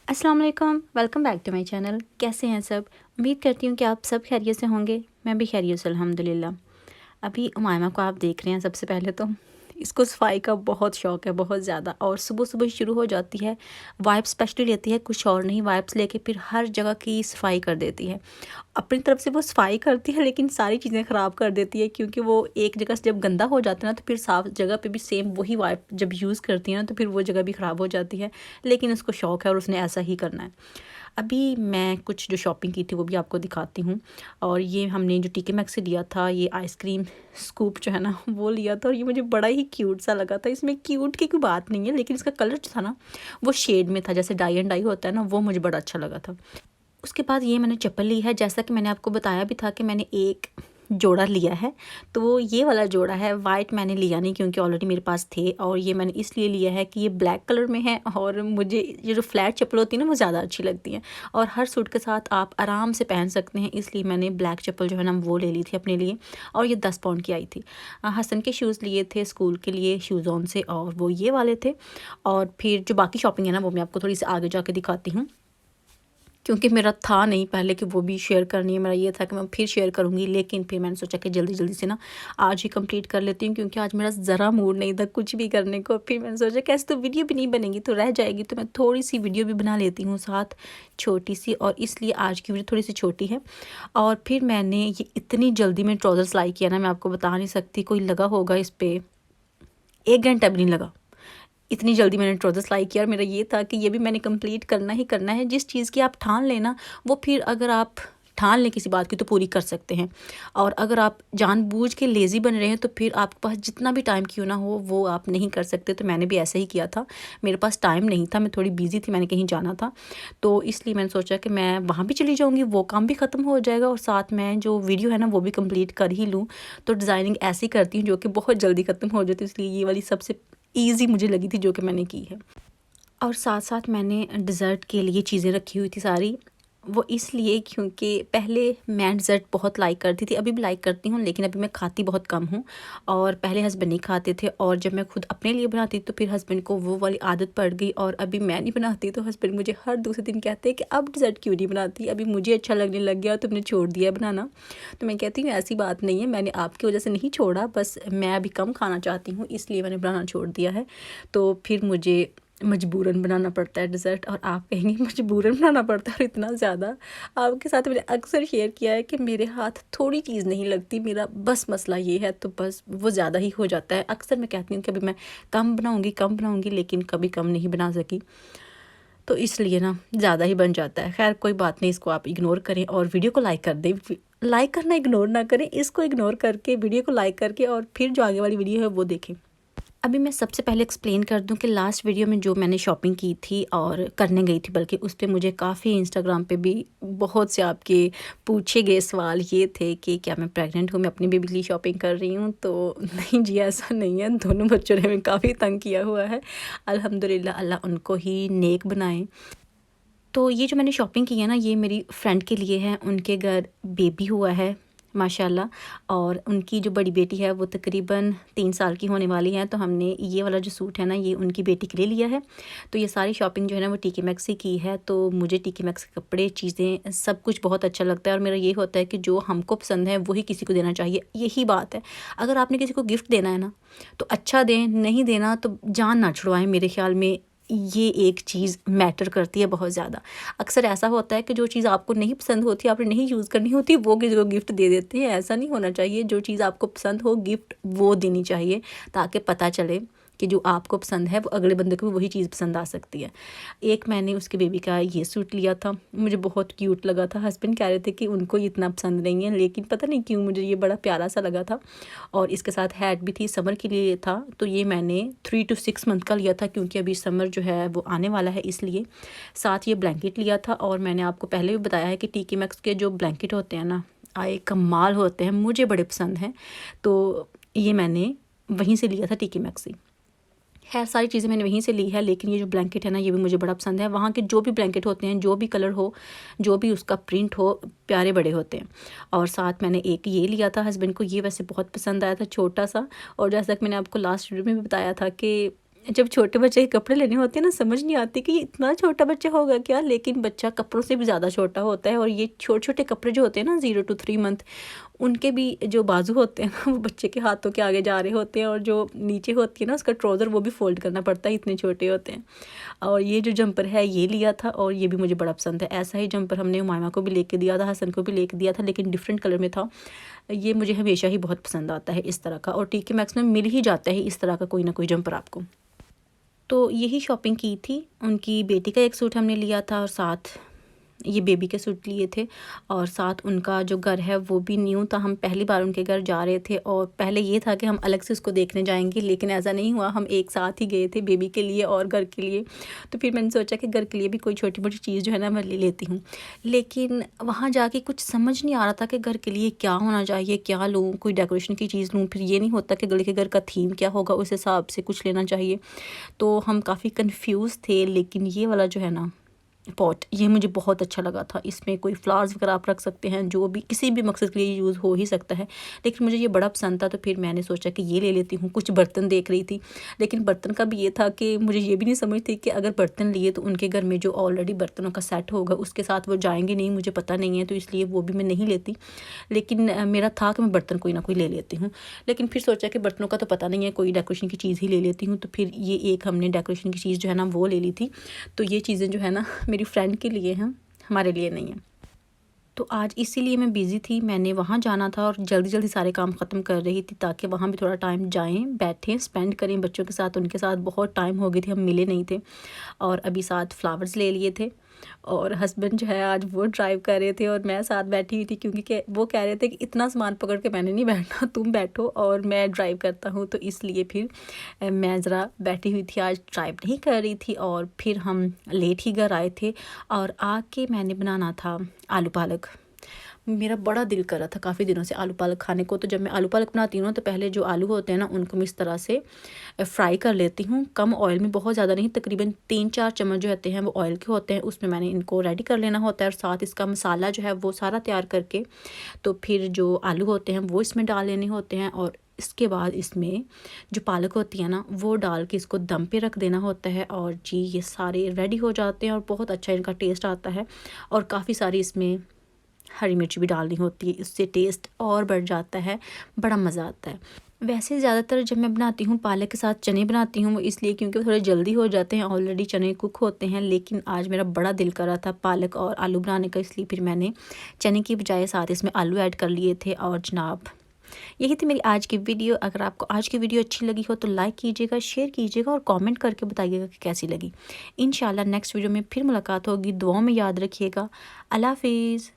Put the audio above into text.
अस्सलाम वालेकुम, welcome back to my channel. कैसे हैं सब? उम्मीद करती हूँ कि आप सब खैरियत से होंगे। मैं भी खैरियत से अल्हम्दुलिल्लाह। अभी उमामा को आप देख रहे हैं। सबसे पहले तो इसको सफाई का बहुत शौक़ है, बहुत ज़्यादा, और सुबह सुबह शुरू हो जाती है। वाइप्स स्पेशली लेती है, कुछ और नहीं, वाइप्स लेके फिर हर जगह की सफाई कर देती है। अपनी तरफ से वो सफाई करती है लेकिन सारी चीज़ें ख़राब कर देती है, क्योंकि वो एक जगह से जब गंदा हो जाता है ना तो फिर साफ़ जगह पे भी सेम वही वाइप जब यूज़ करती है ना तो फिर वो जगह भी ख़राब हो जाती है। लेकिन उसको शौक़ है और उसने ऐसा ही करना है। अभी मैं कुछ जो शॉपिंग की थी वो भी आपको दिखाती हूँ। और ये हमने जो टीके मैक्स से लिया था, ये आइसक्रीम स्कूप जो है ना वो लिया था, और ये मुझे बड़ा ही क्यूट सा लगा था। इसमें क्यूट की कोई बात नहीं है, लेकिन इसका कलर जो था ना वो शेड में था, जैसे डाई एंड डाई होता है ना, वो मुझे बड़ा अच्छा लगा था। उसके बाद ये मैंने चप्पल ली है। जैसा कि मैंने आपको बताया भी था कि मैंने एक जोड़ा लिया है, तो वो ये वाला जोड़ा है। वाइट मैंने लिया नहीं क्योंकि ऑलरेडी मेरे पास थे, और ये मैंने इसलिए लिया है कि ये ब्लैक कलर में है और मुझे ये जो फ्लैट चप्पल होती है ना वो ज़्यादा अच्छी लगती हैं और हर सूट के साथ आप आराम से पहन सकते हैं। इसलिए मैंने ब्लैक चप्पल जो है ना वो ले ली थी अपने लिए, और ये 10 पाउंड की आई थी। हसन के शूज़ लिए थे स्कूल के लिए शूज़ ऑन से, और वो ये वाले थे। और फिर जो बाकी शॉपिंग है ना वो मैं आपको थोड़ी सी आगे जाके दिखाती हूँ, क्योंकि मेरा था नहीं पहले कि वो भी शेयर करनी है। मेरा ये था कि मैं फिर शेयर करूँगी, लेकिन फिर मैंने सोचा कि जल्दी जल्दी से ना आज ही कंप्लीट कर लेती हूँ, क्योंकि आज मेरा ज़रा मूड नहीं था कुछ भी करने को। फिर मैंने सोचा कि ऐसे तो वीडियो भी नहीं बनेगी तो रह जाएगी, तो मैं थोड़ी सी वीडियो भी बना लेती हूँ साथ, छोटी सी, और इसलिए आज की वीडियो थोड़ी सी छोटी है। और फिर मैंने ये इतनी जल्दी में ट्राउज़र सिलाई किया ना, मैं आपको बता नहीं सकती। कोई लगा होगा इस पर 1 घंटा भी नहीं लगा, इतनी जल्दी मैंने ट्राउज़र सिलाई किया। और मेरा ये था कि ये भी मैंने कंप्लीट करना ही करना है। जिस चीज़ की आप ठान लेना, वो फिर अगर आप ठान लें किसी बात की तो पूरी कर सकते हैं। और अगर आप जानबूझ के लेज़ी बन रहे हैं तो फिर आपके पास जितना भी टाइम क्यों ना हो वो आप नहीं कर सकते। तो मैंने भी ऐसा ही किया था। मेरे पास टाइम नहीं था, मैं थोड़ी बिज़ी थी, मैंने कहीं जाना था, तो इसलिए मैंने सोचा कि मैं वहाँ भी चली जाऊँगी, वो काम भी ख़त्म हो जाएगा और साथ में जो वीडियो है ना वो भी कंप्लीट कर ही लूँ। तो डिज़ाइनिंग ऐसी करती हूँ जो कि बहुत जल्दी ख़त्म हो जाती है, इसलिए ये वाली सबसे ईज़ी मुझे लगी थी जो कि मैंने की है। और साथ-साथ मैंने डिज़र्ट के लिए चीज़ें रखी हुई थी सारी। वो इसलिए क्योंकि पहले मैं डिज़र्ट बहुत लाइक करती थी, अभी भी लाइक करती हूँ, लेकिन अभी मैं खाती बहुत कम हूँ। और पहले हस्बैंड नहीं खाते थे, और जब मैं खुद अपने लिए बनाती तो फिर हस्बैंड को वो वाली आदत पड़ गई, और अभी मैं नहीं बनाती तो हस्बैंड मुझे हर दूसरे दिन कहते हैं कि अब डिज़र्ट क्यों नहीं बनाती, अभी मुझे अच्छा लगने लग गया तुमने छोड़ दिया बनाना। तो मैं कहती हूँ ऐसी बात नहीं है, मैंने आपकी वजह से नहीं छोड़ा, बस मैं अभी कम खाना चाहती हूँ इसलिए मैंने बनाना छोड़ दिया है। तो फिर मुझे मजबूरन बनाना पड़ता है डिज़र्ट, और आप कहेंगे मजबूरन बनाना पड़ता है, और इतना ज़्यादा। आपके साथ मैंने अक्सर शेयर किया है कि मेरे हाथ थोड़ी चीज़ नहीं लगती, मेरा बस मसला ये है, तो बस वो ज़्यादा ही हो जाता है। अक्सर मैं कहती हूँ कि अभी मैं कम बनाऊँगी, लेकिन कभी कम नहीं बना सकी, तो इसलिए ना ज़्यादा ही बन जाता है। खैर कोई बात नहीं, इसको आप इग्नोर करें और वीडियो को लाइक कर दें। लाइक करना इग्नोर ना करें, इसको इग्नोर करके वीडियो को लाइक करके और फिर जो आगे वाली वीडियो है वो देखें। अभी मैं सबसे पहले एक्सप्लेन कर दूं कि लास्ट वीडियो में जो मैंने शॉपिंग की थी और करने गई थी, बल्कि उस पे मुझे काफ़ी इंस्टाग्राम पे भी बहुत से आपके पूछे गए सवाल ये थे कि क्या मैं प्रेग्नेंट हूँ, मैं अपनी बेबी के लिए शॉपिंग कर रही हूँ। तो नहीं जी, ऐसा नहीं है। दोनों बच्चों ने हमें काफ़ी तंग किया हुआ है। अल्हम्दुलिल्लाह, अल्लाह उनको ही नेक बनाए। तो ये जो मैंने शॉपिंग की है ना, ये मेरी फ्रेंड के लिए है। उनके घर बेबी हुआ है माशाल्लाह, और उनकी जो बड़ी बेटी है वो तकरीबन 3 साल की होने वाली है। तो हमने ये वाला जो सूट है ना ये उनकी बेटी के लिए लिया है। तो ये सारी शॉपिंग जो है ना वो टीके मैक्स से की है। तो मुझे टीके मैक्स के कपड़े, चीज़ें, सब कुछ बहुत अच्छा लगता है, और मेरा ये होता है कि जो हमको पसंद है वही किसी को देना चाहिए। यही बात है, अगर आपने किसी को गिफ्ट देना है ना तो अच्छा दें, नहीं देना तो जान ना छुड़वाएं। मेरे ख्याल में ये एक चीज़ मैटर करती है बहुत ज़्यादा। अक्सर ऐसा होता है कि जो चीज़ आपको नहीं पसंद होती, आपने नहीं यूज़ करनी होती, वो किसी को गिफ्ट दे देते हैं। ऐसा नहीं होना चाहिए। जो चीज़ आपको पसंद हो गिफ्ट वो देनी चाहिए, ताकि पता चले कि जो आपको पसंद है वो अगले बंदे को भी वही चीज़ पसंद आ सकती है। एक मैंने उसके बेबी का ये सूट लिया था, मुझे बहुत क्यूट लगा था। हस्बैंड कह रहे थे कि उनको ये इतना पसंद नहीं है, लेकिन पता नहीं क्यों मुझे ये बड़ा प्यारा सा लगा था। और इसके साथ हैट भी थी, समर के लिए था। तो ये मैंने 3 to 6 मंथ का लिया था, क्योंकि अभी समर जो है वो आने वाला है, इसलिए। साथ ये ब्लैंकेट लिया था, और मैंने आपको पहले भी बताया है कि टीके मैक्स के जो ब्लैंकेट होते हैं ना आए कमाल होते हैं, मुझे बड़े पसंद हैं। तो ये मैंने वहीं से लिया था, टीके मैक्स से। खैर सारी चीज़ें मैंने वहीं से ली है, लेकिन ये जो ब्लैंकेट है ना ये भी मुझे बड़ा पसंद है। वहाँ के जो भी ब्लैंकेट होते हैं, जो भी कलर हो, जो भी उसका प्रिंट हो, प्यारे बड़े होते हैं। और साथ मैंने एक ये लिया था, हस्बैंड को ये वैसे बहुत पसंद आया था, छोटा सा। और जैसा कि मैंने आपको लास्ट वीडियो में भी बताया था कि जब छोटे बच्चे के कपड़े लेने होते हैं ना, समझ नहीं आती कि ये इतना छोटा बच्चा होगा क्या, लेकिन बच्चा कपड़ों से भी ज़्यादा छोटा होता है। और ये छोटे छोटे कपड़े जो होते हैं ना 0 to 3 मंथ, उनके भी जो बाजू होते हैं ना वो बच्चे के हाथों के आगे जा रहे होते हैं, और जो नीचे होती है ना उसका ट्राउज़र वो भी फोल्ड करना पड़ता है, इतने छोटे होते हैं। और ये जो जंपर है ये लिया था, और ये भी मुझे बड़ा पसंद है। ऐसा ही जंपर हमने उमामा को भी लेके दिया था, हसन को भी लेके दिया था, लेकिन डिफरेंट कलर में था। ये मुझे हमेशा ही बहुत पसंद आता है इस तरह का, और टीके मैक्स में मिल ही जाता है इस तरह का कोई ना कोई जंपर आपको। तो यही शॉपिंग की थी। उनकी बेटी का एक सूट हमने लिया था, और साथ ये बेबी के सूट लिए थे, और साथ उनका जो घर है वो भी न्यू था। हम पहली बार उनके घर जा रहे थे, और पहले ये था कि हम अलग से उसको देखने जाएंगे, लेकिन ऐसा नहीं हुआ। हम एक साथ ही गए थे बेबी के लिए और घर के लिए। तो फिर मैंने सोचा कि घर के लिए भी कोई छोटी मोटी चीज़ जो है ना मैं ले लेती हूँ। लेकिन वहाँ जाके कुछ समझ नहीं आ रहा था कि घर के लिए क्या होना चाहिए, क्या लूँ, कोई डेकोरेशन की चीज़ लूँ। फिर ये नहीं होता कि गले के घर का थीम क्या होगा, उस हिसाब से कुछ लेना चाहिए। तो हम काफ़ी कन्फ्यूज़ थे। लेकिन ये वाला जो है ना पॉट, ये मुझे बहुत अच्छा लगा था। इसमें कोई फ्लावर्स वगैरह आप रख सकते हैं, जो भी किसी भी मकसद के लिए यूज़ हो ही सकता है। लेकिन मुझे ये बड़ा पसंद था, तो फिर मैंने सोचा कि ये ले लेती हूँ। कुछ बर्तन देख रही थी, लेकिन बर्तन का भी ये था कि मुझे ये भी नहीं समझ थी कि अगर बर्तन लिए तो उनके घर में जो ऑलरेडी बर्तनों का सेट होगा उसके साथ वो जाएंगे नहीं, मुझे पता नहीं है, तो इसलिए वो भी मैं नहीं लेती। लेकिन मेरा था कि मैं बर्तन कोई ना कोई ले लेती हूँ। लेकिन फिर सोचा कि बर्तनों का तो पता नहीं है, कोई डेकोरेशन की चीज़ ही ले लेती हूँ। तो फिर ये एक हमने डेकोरेशन की चीज़ जो है ना वो ले ली थी। तो ये चीज़ें जो है ना मेरी फ्रेंड के लिए हैं, हमारे लिए नहीं है। तो आज इसीलिए मैं बिज़ी थी, मैंने वहाँ जाना था और जल्दी जल्दी सारे काम ख़त्म कर रही थी, ताकि वहाँ भी थोड़ा टाइम जाएं, बैठें, स्पेंड करें बच्चों के साथ। उनके साथ बहुत टाइम हो गई थी, हम मिले नहीं थे। और अभी साथ फ्लावर्स ले लिए थे, और हस्बैंड जो है आज वो ड्राइव कर रहे थे, और मैं साथ बैठी हुई थी, क्योंकि वो कह रहे थे कि इतना सामान पकड़ के मैंने नहीं बैठना, तुम बैठो और मैं ड्राइव करता हूँ। तो इसलिए फिर मैं ज़रा बैठी हुई थी, आज ड्राइव नहीं कर रही थी। और फिर हम लेट ही घर आए थे, और आके मैंने बनाना था आलू पालक। मेरा बड़ा दिल कर रहा था काफ़ी दिनों से आलू पालक खाने को। तो जब मैं आलू पालक बनाती हूँ ना, तो पहले जो आलू होते हैं ना उनको मैं इस तरह से फ्राई कर लेती हूँ, कम ऑयल में, बहुत ज़्यादा नहीं, तकरीबन 3-4 चम्मच जो होते हैं वो ऑयल के होते हैं, उसमें मैंने इनको रेडी कर लेना होता है। और साथ इसका मसाला जो है वो सारा तैयार करके, तो फिर जो आलू होते हैं वो इसमें डाल लेने होते हैं। और इसके बाद इसमें जो पालक होती है ना वो डाल के इसको दम पे रख देना होता है। और जी ये सारे रेडी हो जाते हैं, और बहुत अच्छा इनका टेस्ट आता है। और काफ़ी सारी इसमें हरी मिर्च भी डालनी होती है, इससे टेस्ट और बढ़ जाता है, बड़ा मज़ा आता है। वैसे ज़्यादातर जब मैं बनाती हूँ पालक के साथ चने बनाती हूँ, वो इसलिए क्योंकि वो थोड़े जल्दी हो जाते हैं, ऑलरेडी चने कुक होते हैं। लेकिन आज मेरा बड़ा दिल कर रहा था पालक और आलू बनाने का, इसलिए फिर मैंने चने की बजाय साथ इसमें आलू ऐड कर लिए थे। और जनाब यही थी मेरी आज की वीडियो। अगर आपको आज की वीडियो अच्छी लगी हो तो लाइक कीजिएगा, शेयर कीजिएगा, और कमेंट करके बताइएगा कि कैसी लगी। इंशाल्लाह नेक्स्ट वीडियो में फिर मुलाकात होगी। दुआओं में याद रखिएगा। अल्लाह हाफिज़।